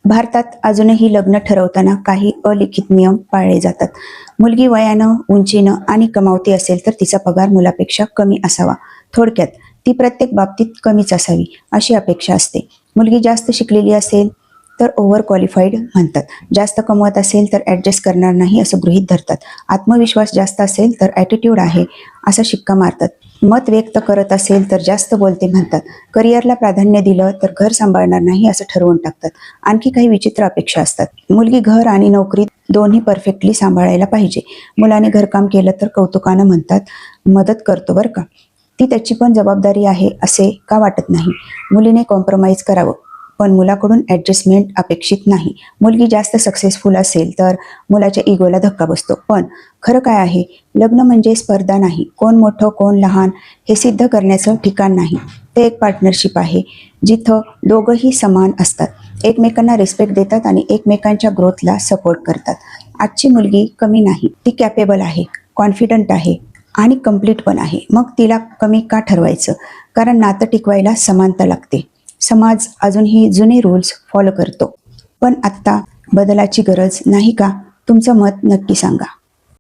भारतात अजूनही लग्न ठरवताना काही अलिखित नियम पाळले जातात. मुलगी वयानं, उंचीनं आणि कमावती असेल तर तिचा पगार मुलापेक्षा कमी असावा. थोडक्यात ती प्रत्येक बाबतीत कमीच असावी अशी अपेक्षा असते. मुलगी जास्त शिकलेली असेल तर ओव्हर क्वालिफाईड म्हणतात. जास्त कमवत असेल तर ॲडजस्ट करणार नाही असं गृहीत धरतात. आत्मविश्वास जास्त असेल तर ॲटिट्यूड आहे असा शिक्का मारतात. मत व्यक्त करत असेल तर जास्त बोलते म्हणतात. करिअरला प्राधान्य दिलं तर घर सांभाळणार नाही असं ठरवून टाकतात. आणखी काही विचित्र अपेक्षा असतात. मुलगी घर आणि नोकरी दोन्ही परफेक्टली सांभाळायला पाहिजे. मुलाने घरकाम केलं तर कौतुकानं म्हणतात, मदत करतो बरं का. ती त्याची पण जबाबदारी आहे असे का वाटत नाही. मुलीने कॉम्प्रोमाइज करावं पण मुलाकडून ॲडजस्टमेंट अपेक्षित नाही. मुलगी जास्त सक्सेसफुल असेल तर मुलाच्या इगोला धक्का बसतो. पण खरं काय आहे, लग्न म्हणजे स्पर्धा नाही. कोण मोठं कोण लहान हे सिद्ध करण्याचं ठिकाण नाही. ते एक पार्टनरशिप आहे जिथं दोघंही समान असतात, एकमेकांना रिस्पेक्ट देतात आणि एकमेकांच्या ग्रोथला सपोर्ट करतात. आजची मुलगी कमी नाही, ती कॅपेबल आहे, कॉन्फिडंट आहे आणि कम्प्लीट पण आहे. मग तिला कमी का ठरवायचं? कारण नातं टिकवायला समानता लागते. समाज अजूनही जुने रूल्स फॉलो करतो. पण आत्ता बदलाची गरज नाही का? तुमचं मत नक्की सांगा.